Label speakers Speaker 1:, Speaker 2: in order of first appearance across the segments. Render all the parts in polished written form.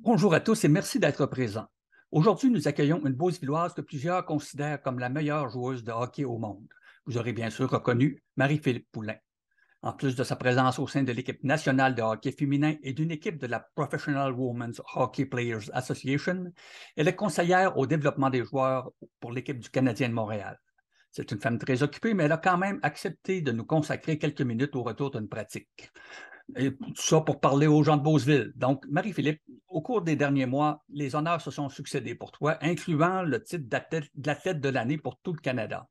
Speaker 1: Bonjour à tous et merci d'être présents. Aujourd'hui, nous accueillons une Beaucevilloise que plusieurs considèrent comme la meilleure joueuse de hockey au monde. Vous aurez bien sûr reconnu Marie-Philippe Poulin. En plus de sa présence au sein de l'équipe nationale de hockey féminin et d'une équipe de la Professional Women's Hockey Players Association, elle est conseillère au développement des joueurs pour l'équipe du Canadien de Montréal. C'est une femme très occupée, mais elle a quand même accepté de nous consacrer quelques minutes au retour d'une pratique. Et tout ça pour parler aux gens de Beauceville. Donc, Marie-Philippe, au cours des derniers mois, les honneurs se sont succédés pour toi, incluant le titre d'athlète de l'année pour tout le Canada.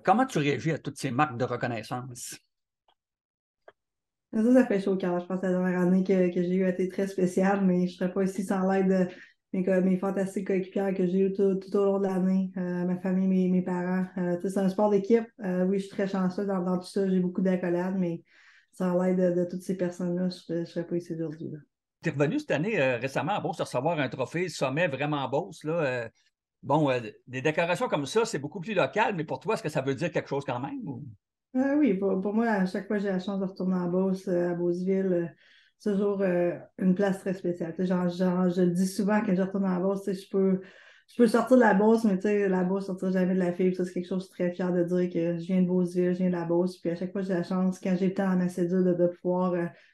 Speaker 1: Comment tu réagis à toutes ces marques de reconnaissance?
Speaker 2: Ça fait chaud au cœur. Je pense que la dernière année que j'ai eue a été très spéciale, mais je ne serais pas ici sans l'aide de mes fantastiques coéquipières que j'ai eues tout au long de l'année, ma famille, mes parents. C'est un sport d'équipe. Oui, je suis très chanceuse dans tout ça. J'ai beaucoup d'accolades, mais sans l'aide de toutes ces personnes-là, je ne serais pas ici aujourd'hui, là.
Speaker 1: Tu es revenu cette année récemment à Beauce recevoir un trophée sommet vraiment Beauce. Là, des décorations comme ça, c'est beaucoup plus local, mais pour toi, est-ce que ça veut dire quelque chose quand même? Ou...
Speaker 2: Oui, pour moi, à chaque fois que j'ai la chance de retourner en Beauce, à Beauceville, c'est toujours une place très spéciale. Tu sais, je le dis souvent quand je retourne en Beauce, tu sais, je peux sortir de la Beauce, mais tu sais, la Beauce ne sortira jamais de la fibre. Ça, c'est quelque chose de très fier de dire que je viens de Beauceville, je viens de la Beauce. Puis à chaque fois, j'ai la chance, quand j'ai le temps à ma cédule, de pouvoir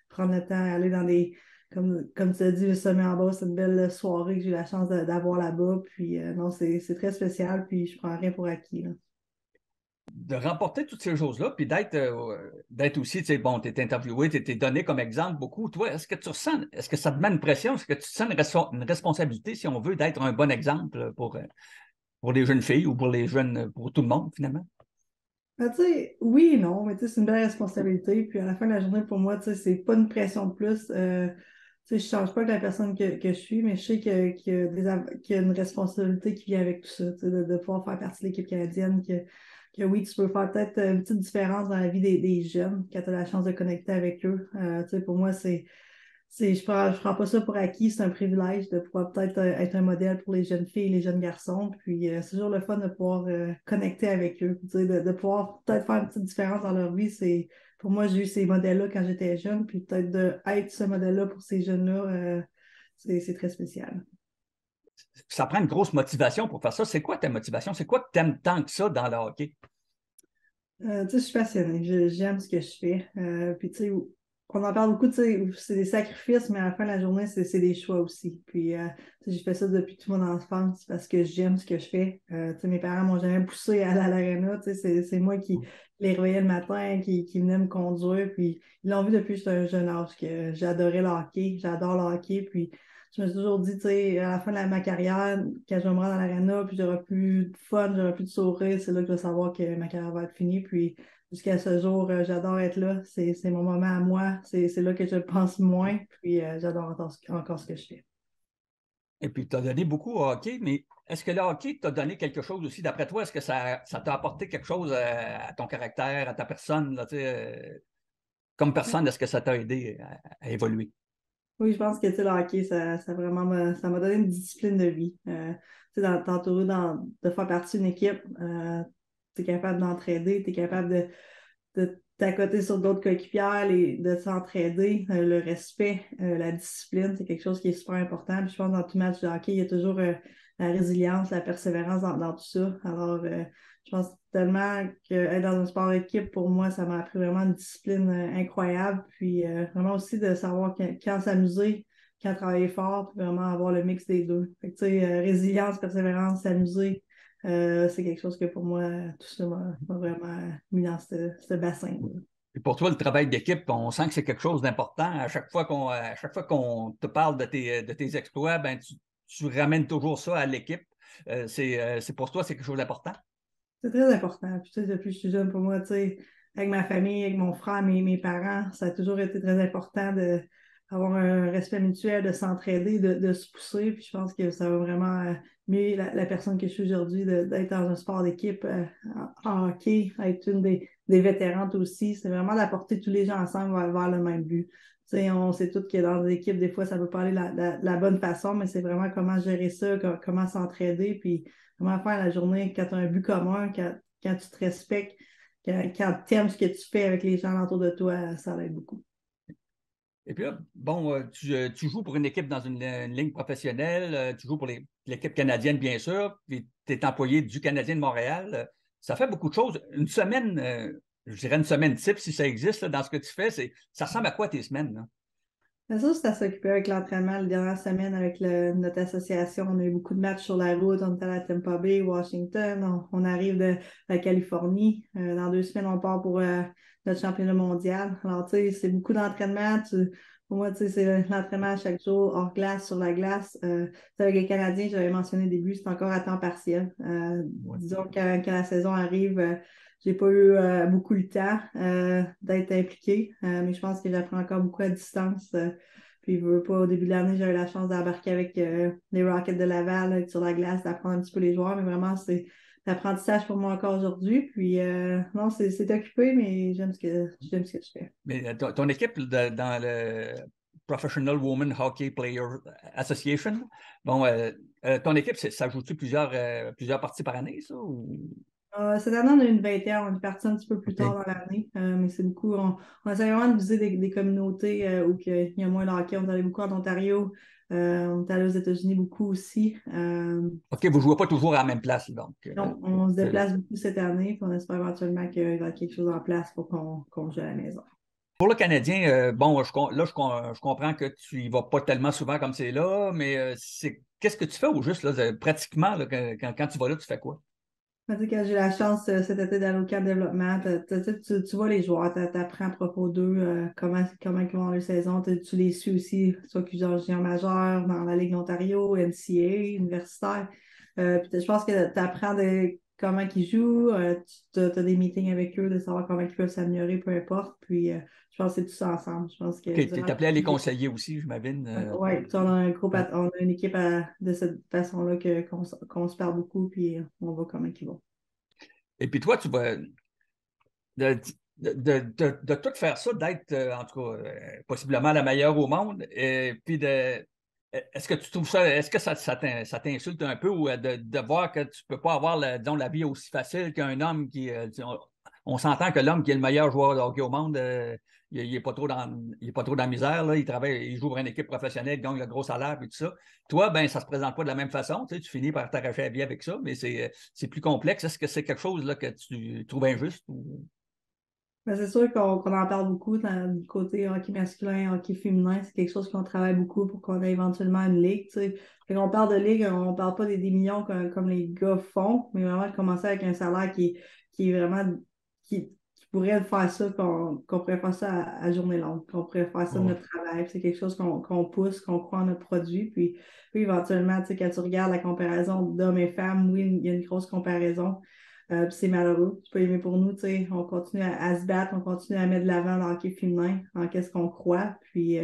Speaker 2: prendre le temps, aller dans des, comme tu as dit, le sommet en Beauce, c'est une belle soirée que j'ai eu la chance d'avoir là-bas. Puis non, c'est très spécial, puis je prends rien pour acquis, là.
Speaker 1: De remporter toutes ces choses-là, puis d'être aussi, tu sais, bon, tu es interviewé, tu es donné comme exemple beaucoup. Toi, est-ce que tu ressens, est-ce que ça te met une pression, est-ce que tu sens une responsabilité, si on veut, d'être un bon exemple pour les jeunes filles ou pour les jeunes, pour tout le monde, finalement?
Speaker 2: Tu sais, oui et non, mais tu sais, c'est une belle responsabilité. Puis à la fin de la journée, pour moi, tu sais, c'est pas une pression de plus. Tu sais, je change pas de la personne que je suis, mais je sais qu'il y a une responsabilité qui vient avec tout ça, tu sais, de pouvoir faire partie de l'équipe canadienne, que oui, tu peux faire peut-être une petite différence dans la vie des jeunes quand tu as la chance de connecter avec eux. Tu sais, pour moi, je prends pas ça pour acquis, c'est un privilège de pouvoir peut-être être un modèle pour les jeunes filles et les jeunes garçons. Puis c'est toujours le fun de pouvoir connecter avec eux, tu sais, de pouvoir peut-être faire une petite différence dans leur vie. Pour moi, j'ai eu ces modèles-là quand j'étais jeune, puis peut-être d'être ce modèle-là pour ces jeunes-là, c'est très spécial.
Speaker 1: Ça prend une grosse motivation pour faire ça. C'est quoi ta motivation? C'est quoi que tu aimes tant que ça dans le hockey?
Speaker 2: Tu sais, je suis passionnée, j'aime ce que je fais. Puis tu sais, on en parle beaucoup, tu sais, c'est des sacrifices, mais à la fin de la journée, c'est des choix aussi. Puis tu sais, j'ai fait ça depuis toute mon enfance parce que j'aime ce que je fais. Tu sais, mes parents m'ont jamais poussé à aller à l'aréna, tu sais, c'est moi qui les réveillais le matin, qui venais me conduire. Puis ils l'ont vu depuis que j'étais un jeune âge que j'adorais le hockey, j'adore le hockey. Puis je me suis toujours dit, tu sais, à la fin de ma carrière, quand je vais me rendre dans l'aréna, puis j'aurai plus de fun, j'aurai plus de sourire, c'est là que je vais savoir que ma carrière va être finie. Puis jusqu'à ce jour, j'adore être là. C'est mon moment à moi. C'est là que je pense moins. Puis j'adore encore ce que je fais.
Speaker 1: Et puis, tu as donné beaucoup au hockey, mais est-ce que le hockey t'a donné quelque chose aussi? D'après toi, est-ce que ça t'a apporté quelque chose à ton caractère, à ta personne, là, tu sais, comme personne, est-ce que ça t'a aidé à évoluer?
Speaker 2: Oui, je pense que tu sais, le hockey, ça m'a donné une discipline de vie. Tu sais, t'entourer de faire partie d'une équipe, tu es capable d'entraider, tu es capable de t'accoter sur d'autres coéquipières, de s'entraider, le respect, la discipline, c'est quelque chose qui est super important. Puis je pense que dans tout match de hockey, il y a toujours la résilience, la persévérance dans tout ça. Alors, je pense tellement qu'être dans un sport d'équipe, pour moi, ça m'a appris vraiment une discipline incroyable. Puis vraiment aussi de savoir quand s'amuser, quand travailler fort, puis vraiment avoir le mix des deux. Fait que, tu sais, résilience, persévérance, s'amuser. C'est quelque chose que pour moi, tout ça m'a vraiment mis dans ce bassin.
Speaker 1: Et pour toi, le travail d'équipe, on sent que c'est quelque chose d'important. À chaque fois qu'on te parle de tes exploits, ben, tu ramènes toujours ça à l'équipe. C'est pour toi, c'est quelque chose d'important.
Speaker 2: C'est très important. Puis, tu sais, depuis que je suis jeune, pour moi, tu sais, avec ma famille, avec mon frère, mes parents, ça a toujours été très important d'avoir un respect mutuel, de s'entraider, de se pousser. Puis, je pense que ça va vraiment mieux la personne que je suis aujourd'hui, d'être dans un sport d'équipe en hockey, être une des vétérantes aussi. C'est vraiment d'apporter tous les gens ensemble vers le même but. Tu sais, on sait tous que dans des équipes, des fois, ça peut pas aller la bonne façon, mais c'est vraiment comment gérer ça, comment s'entraider. Puis, comment faire la journée quand tu as un but commun, quand tu te respectes, quand tu aimes ce que tu fais avec les gens autour de toi, ça aide beaucoup.
Speaker 1: Et puis là, bon, tu joues pour une équipe dans une ligne professionnelle, tu joues pour l'équipe canadienne, bien sûr, puis tu es employé du Canadien de Montréal. Ça fait beaucoup de choses. Une semaine, je dirais une semaine type, si ça existe, là, dans ce que tu fais, ça ressemble à quoi tes semaines, là?
Speaker 2: C'est sûr, c'est à s'occuper avec l'entraînement. La dernière semaine, avec notre association, on a eu beaucoup de matchs sur la route. On était à la Tampa Bay, Washington. On arrive de la Californie. Dans 2 semaines, on part pour notre championnat mondial. Alors, tu sais, c'est beaucoup d'entraînement. Pour moi, tu sais, c'est l'entraînement à chaque jour, hors glace, sur la glace. Avec les Canadiens, j'avais mentionné au début, c'est encore à temps partiel.
Speaker 1: Ouais.
Speaker 2: Disons que quand la saison arrive, j'ai pas eu beaucoup le temps d'être impliquée, mais je pense que j'apprends encore beaucoup à distance. Puis, je veux pas, au début de l'année, j'avais la chance d'embarquer avec les Rockets de Laval sur la glace, d'apprendre un petit peu les joueurs, mais vraiment, c'est l'apprentissage pour moi encore aujourd'hui. Puis, non, c'est occupé, mais j'aime ce que je fais.
Speaker 1: Mais ton équipe dans le Professional Women Hockey Player Association, bon, ton équipe, ça joue-tu plusieurs parties par année, ça?
Speaker 2: Cette année, on a eu une vingtaine, on est parti un petit peu plus tard
Speaker 1: OK.
Speaker 2: dans l'année, mais c'est beaucoup. On essaie vraiment de viser des communautés où il y a moins de hockey. On est allé beaucoup en Ontario, on est allé aux États-Unis beaucoup aussi.
Speaker 1: OK, vous ne jouez pas toujours à la même place, donc.
Speaker 2: Donc, on se déplace beaucoup cette année, puis on espère éventuellement qu'il y aura quelque chose en place pour qu'on joue à la maison.
Speaker 1: Pour le Canadien, bon, je comprends que tu y vas pas tellement souvent comme c'est là, mais qu'est-ce que tu fais au juste, là, pratiquement, là, quand tu vas là, tu fais quoi?
Speaker 2: Quand j'ai la chance cet été d'aller au camp de développement, tu vois les joueurs, tu apprends à propos d'eux, comment ils vont leur saison, tu les suis aussi, soit plusieurs juniors majeurs dans la Ligue d'Ontario, NCAA, universitaire. Puis je pense que tu apprends de comment ils jouent, tu as des meetings avec eux, de savoir comment ils peuvent s'améliorer, peu importe. Puis je pense que c'est tout ça ensemble. Je pense
Speaker 1: OK,
Speaker 2: que
Speaker 1: tu es
Speaker 2: durant
Speaker 1: appelé à les conseiller aussi, j'imagine.
Speaker 2: ouais, on a un groupe,
Speaker 1: Ouais.
Speaker 2: on a une équipe de cette façon-là qu'on se parle beaucoup, puis on voit comment ils vont.
Speaker 1: Et puis toi, tu vas de, de tout faire ça, d'être, en tout cas, possiblement la meilleure au monde, et puis est-ce que tu trouves ça, est-ce que ça t'insulte un peu ou de voir que tu ne peux pas avoir, disons, la vie aussi facile qu'un homme qui, on s'entend que l'homme qui est le meilleur joueur de hockey au monde, il n'est pas trop il est pas trop dans la misère, là, il travaille, il joue pour une équipe professionnelle, il gagne le gros salaire et tout ça. Toi, ben, ça ne se présente pas de la même façon, tu sais, tu finis par t'arracher la vie avec ça, mais c'est plus complexe. Est-ce que c'est quelque chose là, que tu trouves injuste ou...
Speaker 2: Ben, c'est sûr qu'on en parle beaucoup dans le côté hockey masculin, hockey féminin. C'est quelque chose qu'on travaille beaucoup pour qu'on ait éventuellement une ligue. Tu sais. Quand on parle de ligue, on ne parle pas des millions comme les gars font, mais vraiment de commencer avec un salaire qui est vraiment qui pourrait faire ça, qu'on pourrait faire ça à journée longue, qu'on pourrait faire ça de
Speaker 1: Ouais.
Speaker 2: notre travail. C'est quelque chose qu'on pousse, qu'on croit en notre produit. Puis éventuellement, tu sais, quand tu regardes la comparaison d'hommes et femmes, oui, il y a une grosse comparaison. Puis c'est malheureux. C'est pas aimé pour nous, tu sais. On continue à se battre, on continue à mettre de l'avant le hockey féminin, en qu'est-ce qu'on croit. Puis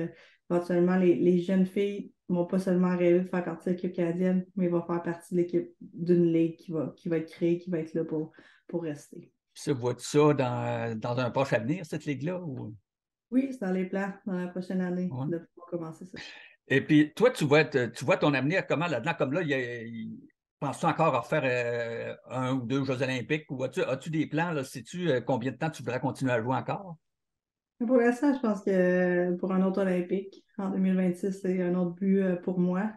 Speaker 2: éventuellement, les jeunes filles vont pas seulement rêver de faire partie de l'équipe canadienne, mais vont faire partie de l'équipe d'une ligue qui va être créée, qui va être là pour rester.
Speaker 1: Ça, vois-tu ça dans un proche avenir, cette ligue-là? Ou...
Speaker 2: Oui, c'est dans les plans dans la prochaine année
Speaker 1: Ouais.
Speaker 2: de pouvoir commencer ça.
Speaker 1: Et puis, toi, tu vois ton avenir comment là-dedans? Comme là, penses-tu encore à refaire un ou deux Jeux olympiques? Ou as-tu des plans? Là, sais-tu combien de temps tu voudrais continuer à jouer encore?
Speaker 2: Mais pour l'instant, je pense que pour un autre Olympique en 2026, c'est un autre but pour moi.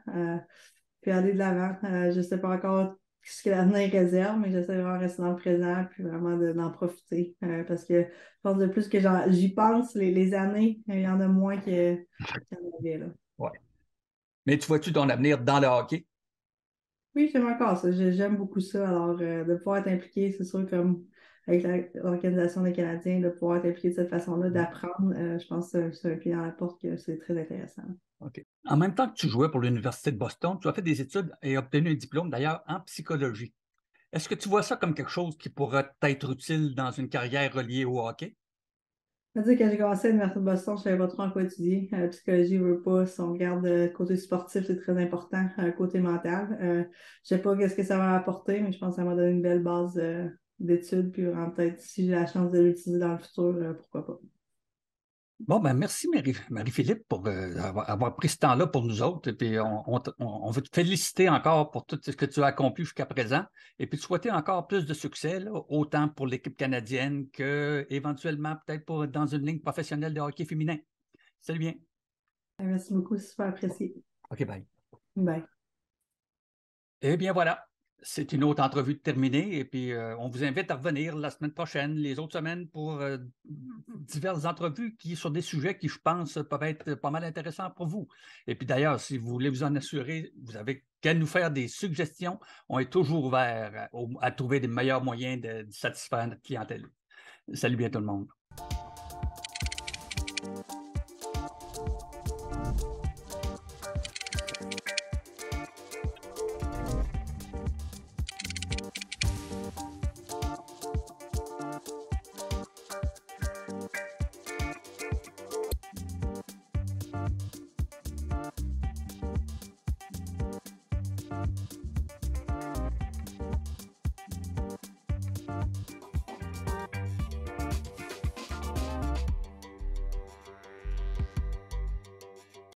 Speaker 2: Puis aller de l'avant. Je ne sais pas encore ce que l'avenir réserve, mais j'essaie vraiment de rester dans le présent puis vraiment d'en profiter. Parce que je pense de plus que j'y pense, les années, il y en a moins qu'il y en avait là.
Speaker 1: Ouais. Mais tu vois-tu ton avenir dans le hockey?
Speaker 2: Oui, j'aime encore ça. J'aime beaucoup ça. Alors, de pouvoir être impliqué, c'est sûr, comme avec l'Organisation des Canadiens, de pouvoir être impliqué de cette façon-là,
Speaker 1: Ouais.
Speaker 2: d'apprendre, je pense que c'est un pied dans la porte que c'est très intéressant.
Speaker 1: OK. En même temps que tu jouais pour l'Université de Boston, tu as fait des études et obtenu un diplôme d'ailleurs en psychologie. Est-ce que tu vois ça comme quelque chose qui pourrait être utile dans une carrière reliée au hockey?
Speaker 2: C'est-à-dire que j'ai commencé à l'Université de Boston, je ne savais pas trop en quoi étudier. Psychologie, veut pas, si on regarde côté sportif, c'est très important, côté mental. Je ne sais pas qu'est-ce que ça va apporter, mais je pense que ça m'a donné une belle base d'études. Puis vraiment, peut-être si j'ai la chance de l'utiliser dans le futur, pourquoi pas.
Speaker 1: Bon, ben merci Marie-Philippe pour avoir pris ce temps-là pour nous autres. Et puis on veut te féliciter encore pour tout ce que tu as accompli jusqu'à présent. Et puis te souhaiter encore plus de succès, là, autant pour l'équipe canadienne que éventuellement peut-être dans une ligne professionnelle de hockey féminin. Salut bien.
Speaker 2: Merci beaucoup, c'est super apprécié.
Speaker 1: OK, bye.
Speaker 2: Bye.
Speaker 1: Eh bien, voilà. C'est une autre entrevue terminée et puis on vous invite à revenir la semaine prochaine, les autres semaines pour diverses entrevues sur des sujets qui, je pense, peuvent être pas mal intéressants pour vous. Et puis d'ailleurs, si vous voulez vous en assurer, vous avez qu'à nous faire des suggestions. On est toujours ouvert à trouver des meilleurs moyens de satisfaire notre clientèle. Salut bien tout le monde.